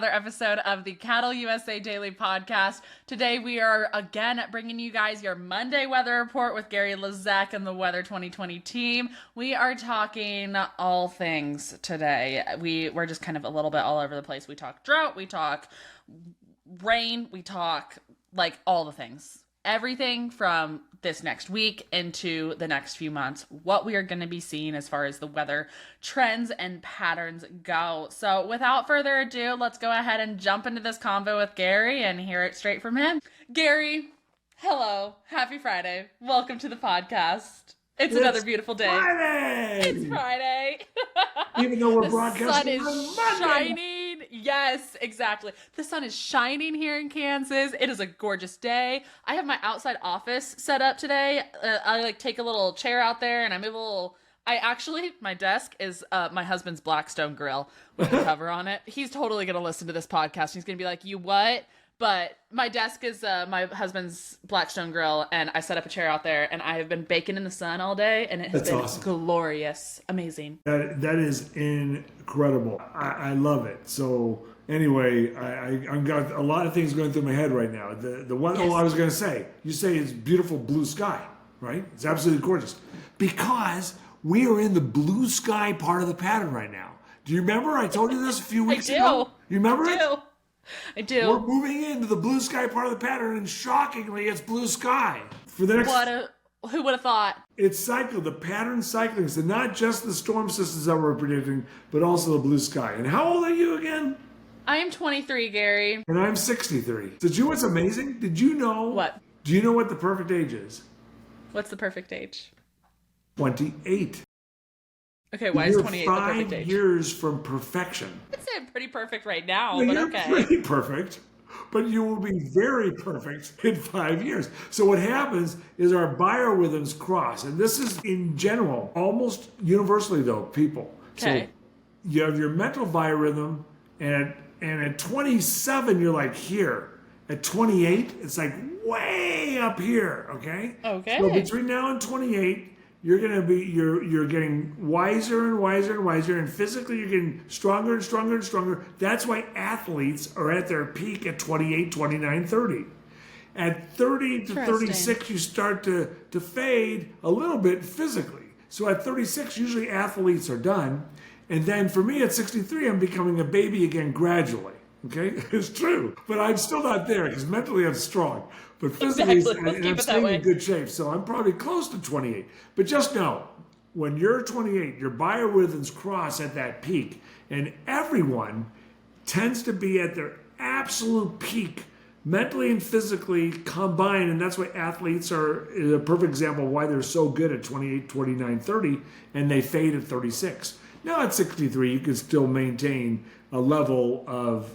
Another episode of the CattleUSA Daily Podcast. Today we are again bringing you guys your Monday weather report with Gary Lezak and the Weather 2020 team. We are talking all things today. We're just kind of a little bit all over the place. We talk drought, we talk rain, we talk like all the things. Everything from this next week into the next few months, what we are going to be seeing as far as the weather trends and patterns go. So without further ado, let's go ahead and jump into this convo with Gary and hear it straight from him. Gary, hello. Happy Friday. Welcome to the podcast. It's another beautiful day. Friday! It's Friday. Even though we're broadcasting on Monday. The sun is shining. Yes, exactly. The sun is shining here in Kansas. It is a gorgeous day. I have my outside office set up today. I take a little chair out there and I move a little... my desk is my husband's Blackstone grill with the cover on it. He's totally going to listen to this podcast. He's going to be like, you what? But my desk is my husband's Blackstone grill, and I set up a chair out there, and I have been baking in the sun all day, and it has been awesome. Glorious. Amazing. That is incredible. I love it. So anyway, I've got a lot of things going through my head right now. The one yes. I was going to say, you say it's beautiful blue sky, right? It's absolutely gorgeous. Because we are in the blue sky part of the pattern right now. Do you remember I told you this a few weeks ago? You remember it? I do. We're moving into the blue sky part of the pattern, and shockingly, it's blue sky. For the next, who would have thought? It's cycle, the pattern cycling. So not just the storm systems that we're predicting, but also the blue sky. And how old are you again? I am 23, Gary. And I'm 63. Did you know what's amazing? Did you know? What? Do you know what the perfect age is? What's the perfect age? 28. Okay, why is 28 the perfect age? 5 years from perfection. I'd say I'm pretty perfect right now, well, but you're okay. Pretty perfect, but you will be very perfect in 5 years. So what happens is our biorhythms cross, and this is in general, almost universally though, people. Okay. So you have your mental biorhythm, and at 27 you're like here. At 28, it's like way up here. Okay. Okay. So between now and 28. You're getting wiser and wiser and wiser, and physically you're getting stronger and stronger and stronger. That's why athletes are at their peak at 28, 29, 30. At 30 to 36, you start to fade a little bit physically. So at 36, usually athletes are done. And then for me at 63, I'm becoming a baby again gradually. Okay, it's true, but I'm still not there because mentally I'm strong, but physically I'm staying in good shape. So I'm probably close to 28. But just know, when you're 28, your biorhythms cross at that peak, and everyone tends to be at their absolute peak, mentally and physically combined, and that's why athletes is a perfect example of why they're so good at 28, 29, 30, and they fade at 36. Now at 63, you can still maintain a level of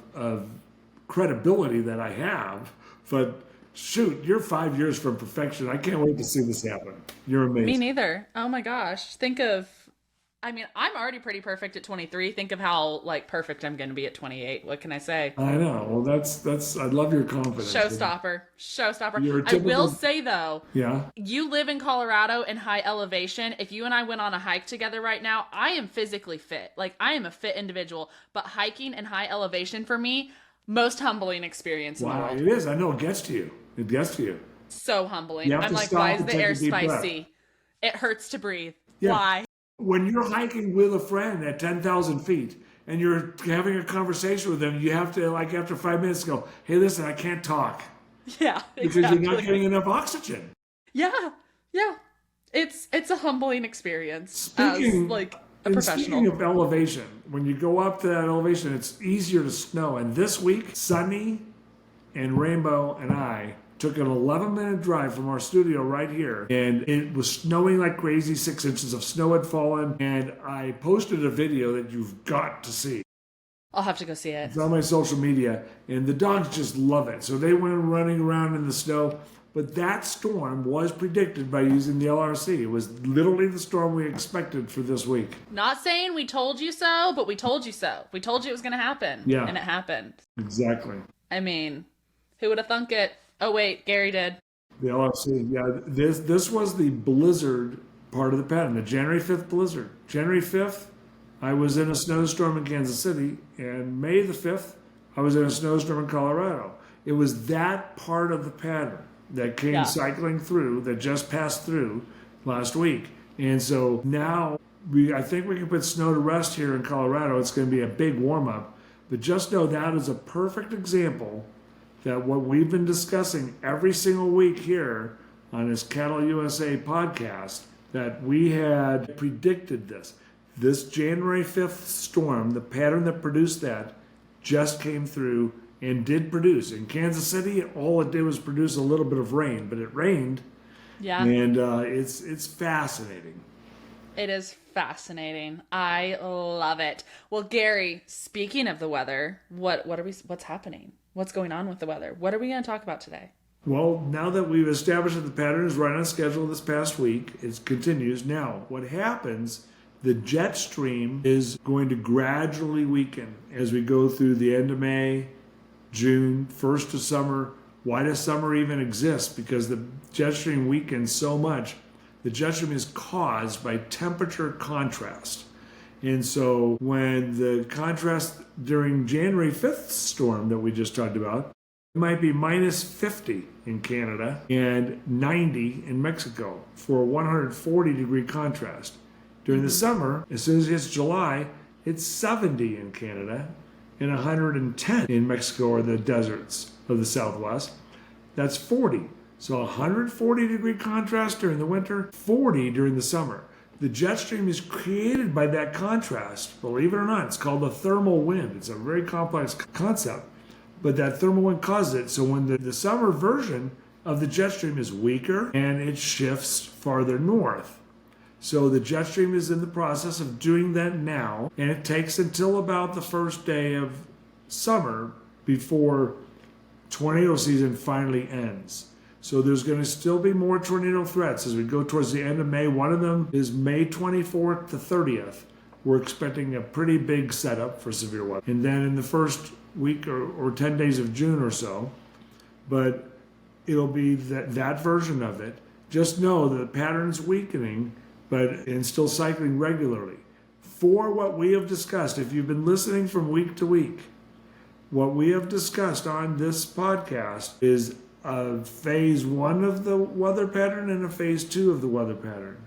credibility that I have, but shoot, you're 5 years from perfection. I can't wait to see this happen. You're amazing. Me neither. Oh my gosh. I'm already pretty perfect at 23. Think of how perfect I'm going to be at 28. What can I say? I know. Well, that's. I love your confidence. Showstopper. I will say though. Yeah. You live in Colorado in high elevation. If you and I went on a hike together right now, I am physically fit. I am a fit individual. But hiking in high elevation for me, most humbling experience in the world. It is. I know it gets to you. It gets to you. So humbling. I'm like, why is the air spicy? It hurts to breathe. Yeah. Why? When you're hiking with a friend at 10,000 feet and you're having a conversation with them, you have to, after 5 minutes, go, hey, listen, I can't talk. Yeah, because you're not getting enough oxygen. Yeah. It's a humbling experience as a professional. Speaking of elevation, when you go up to that elevation, it's easier to snow. And this week, Sunny and Rainbow and I took an 11-minute drive from our studio right here, and it was snowing like crazy. 6 inches of snow had fallen, and I posted a video that you've got to see. I'll have to go see it. It's on my social media, and the dogs just love it. So they went running around in the snow, but that storm was predicted by using the LRC. It was literally the storm we expected for this week. Not saying we told you so, but we told you so. We told you it was going to happen. Yeah. And it happened. Exactly. I mean, who would have thunk it? Oh, wait, Gary did. The LRC, yeah. This was the blizzard part of the pattern, the January 5th blizzard. January 5th, I was in a snowstorm in Kansas City, and May the 5th, I was in a snowstorm in Colorado. It was that part of the pattern that came cycling through, that just passed through last week. And so now I think we can put snow to rest here in Colorado. It's going to be a big warm up. But just know that is a perfect example that what we've been discussing every single week here on this Cattle USA podcast, that we had predicted this. This January 5th storm, the pattern that produced that, just came through and did produce. In Kansas City, all it did was produce a little bit of rain, but it rained. Yeah. And it's fascinating. It is fascinating. I love it. Well, Gary, speaking of the weather, what's happening? What's going on with the weather? What are we going to talk about today? Well, now that we've established that the pattern is right on schedule this past week, it continues. Now, what happens, the jet stream is going to gradually weaken as we go through the end of May, June, first of summer. Why does summer even exist? Because the jet stream weakens so much. The jet stream is caused by temperature contrast. And so when the contrast during January 5th storm that we just talked about, it might be minus 50 in Canada and 90 in Mexico for a 140-degree contrast. During the summer, as soon as it hits July, it's 70 in Canada and 110 in Mexico or the deserts of the Southwest. That's 40. So 140-degree contrast during the winter, 40 during the summer. The jet stream is created by that contrast. Believe it or not, it's called a thermal wind. It's a very complex concept, but that thermal wind causes it. So when the summer version of the jet stream is weaker and it shifts farther north. So the jet stream is in the process of doing that now, and it takes until about the first day of summer before tornado season finally ends. So there's going to still be more tornado threats as we go towards the end of May. One of them is May 24th to 30th. We're expecting a pretty big setup for severe weather. And then in the first week or 10 days of June or so, but it'll be that version of it. Just know that the pattern's weakening, and still cycling regularly. For what we have discussed, if you've been listening from week to week, what we have discussed on this podcast is a phase 1 of the weather pattern and a phase 2 of the weather pattern.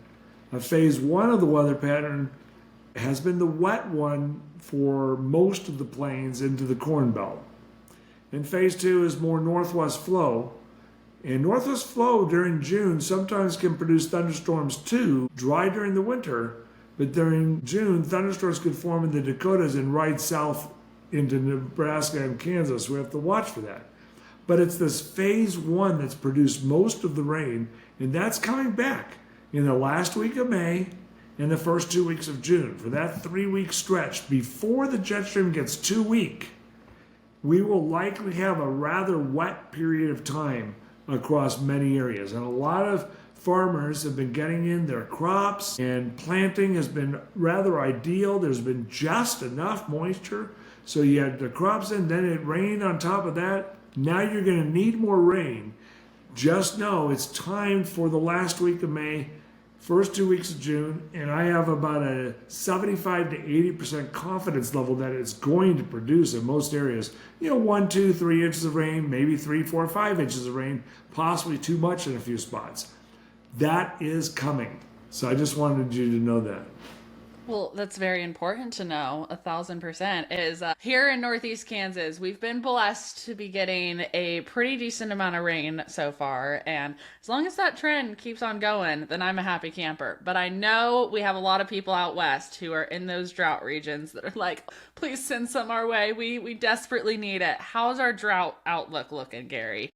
A phase 1 of the weather pattern has been the wet one for most of the plains into the Corn Belt. And phase 2 is more northwest flow. And northwest flow during June sometimes can produce thunderstorms too, dry during the winter, but during June, thunderstorms could form in the Dakotas and ride south into Nebraska and Kansas. We have to watch for that. But it's this phase 1 that's produced most of the rain, and that's coming back in the last week of May and the first 2 weeks of June. For that 3-week stretch, before the jet stream gets too weak, we will likely have a rather wet period of time across many areas. And a lot of farmers have been getting in their crops, and planting has been rather ideal. There's been just enough moisture. So you had the crops in, then it rained on top of that. Now you're going to need more rain. Just know it's time for the last week of May, first 2 weeks of June, and I have about a 75 to 80% confidence level that it's going to produce in most areas. 1, 2, 3 inches of rain, maybe 3, 4, 5 inches of rain, possibly too much in a few spots. That is coming. So I just wanted you to know that. Well, that's very important to know, 1,000%, is here in Northeast Kansas, we've been blessed to be getting a pretty decent amount of rain so far. And as long as that trend keeps on going, then I'm a happy camper. But I know we have a lot of people out west who are in those drought regions that are like, please send some our way. We desperately need it. How's our drought outlook looking, Gary?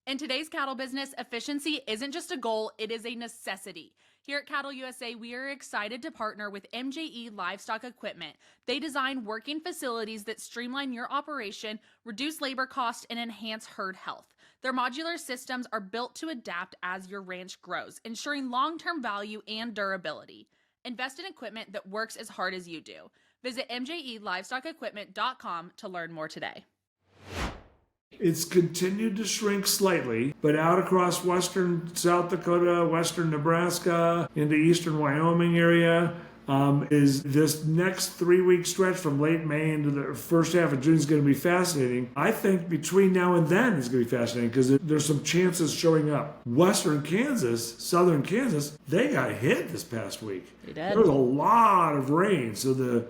In today's cattle business, efficiency isn't just a goal, it is a necessity. Here at CattleUSA, we are excited to partner with MJE Livestock Equipment. They design working facilities that streamline your operation, reduce labor costs, and enhance herd health. Their modular systems are built to adapt as your ranch grows, ensuring long-term value and durability. Invest in equipment that works as hard as you do. Visit mjelivestockequipment.com to learn more today. It's continued to shrink slightly, but out across western South Dakota, western Nebraska, into eastern Wyoming area, is this next 3-week stretch from late May into the first half of June is going to be fascinating. I think between now and then is going to be fascinating because there's some chances showing up. Western Kansas, southern Kansas, they got hit this past week. They did. There was a lot of rain. So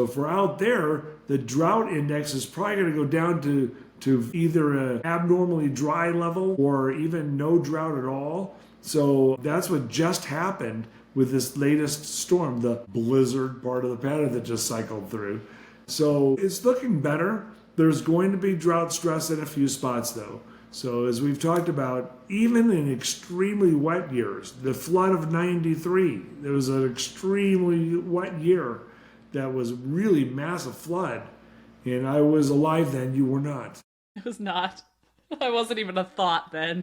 if we're out there, the drought index is probably going to go down to either an abnormally dry level or even no drought at all. So that's what just happened with this latest storm, the blizzard part of the pattern that just cycled through. So it's looking better. There's going to be drought stress in a few spots though. So as we've talked about, even in extremely wet years, the flood of 93, there was an extremely wet year that was really massive flood. And I was alive then, you were not. It was not. I wasn't even a thought then.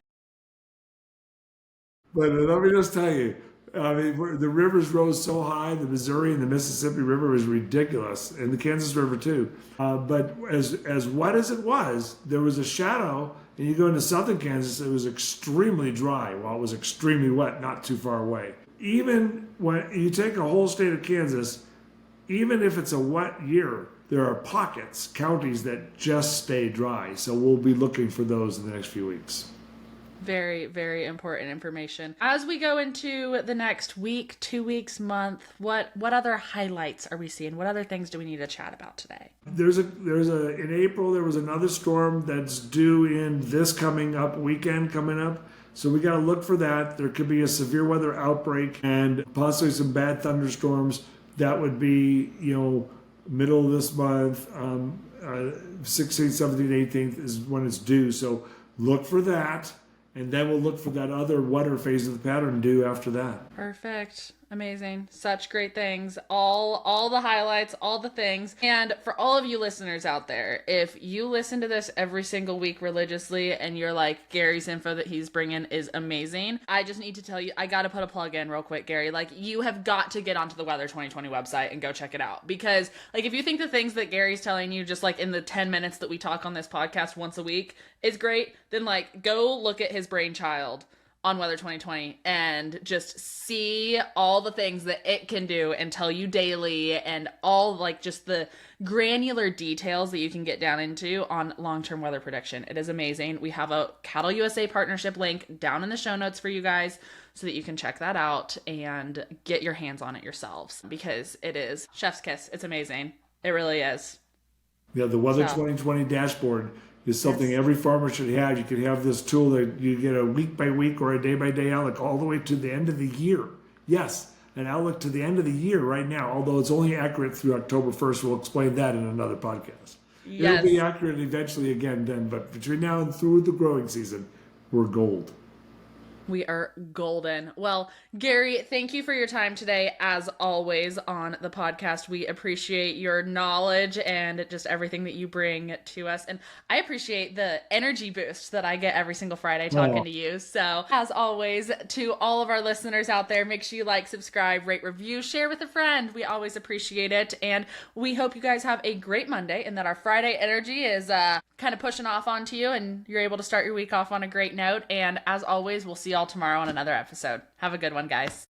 But let me just tell you, I mean, the rivers rose so high. The Missouri and the Mississippi River was ridiculous, and the Kansas River too. But as wet as it was, there was a shadow. And you go into southern Kansas, it was extremely dry, while it was extremely wet, not too far away. Even when you take a whole state of Kansas, even if it's a wet year, there are pockets, counties that just stay dry. So we'll be looking for those in the next few weeks. Very, very important information. As we go into the next week, 2 weeks, month, what other highlights are we seeing? What other things do we need to chat about today? In April, there was another storm that's due in this coming up weekend coming up. So we got to look for that. There could be a severe weather outbreak and possibly some bad thunderstorms. That would be, middle of this month, 16th, 17th, 18th is when it's due. So look for that. And then we'll look for that other wetter phase of the pattern due after that. Perfect. Amazing. Such great things. All the highlights, all the things. And for all of you listeners out there, if you listen to this every single week religiously and you're like, Gary's info that he's bringing is amazing, I just need to tell you, I got to put a plug in real quick, Gary. Like, you have got to get onto the Weather 2020 website and go check it out. Because, like, if you think the things that Gary's telling you just, like, in the 10 minutes that we talk on this podcast once a week is great, then, like, go look at his brainchild on Weather 2020 and just see all the things that it can do and tell you daily and all like just the granular details that you can get down into on long-term weather prediction. It is amazing. We have a CattleUSA partnership link down in the show notes for you guys so that you can check that out and get your hands on it yourselves because it is chef's kiss. It's amazing. It really is. Yeah, the Weather 2020 dashboard is something every farmer should have. You can have this tool that you get a week by week or a day by day outlook all the way to the end of the year. Yes, an outlook to the end of the year right now, although it's only accurate through October 1st. We'll explain that in another podcast. Yes. It'll be accurate eventually again then, but between now and through the growing season, we're gold. We are golden. Well, Gary, thank you for your time today, as always, on the podcast. We appreciate your knowledge and just everything that you bring to us. And I appreciate the energy boost that I get every single Friday talking to you. So, as always, to all of our listeners out there, make sure you like, subscribe, rate, review, share with a friend. We always appreciate it. And we hope you guys have a great Monday and that our Friday energy is kind of pushing off onto you and you're able to start your week off on a great note. And as always, we'll see y'all tomorrow on another episode. Have a good one, guys.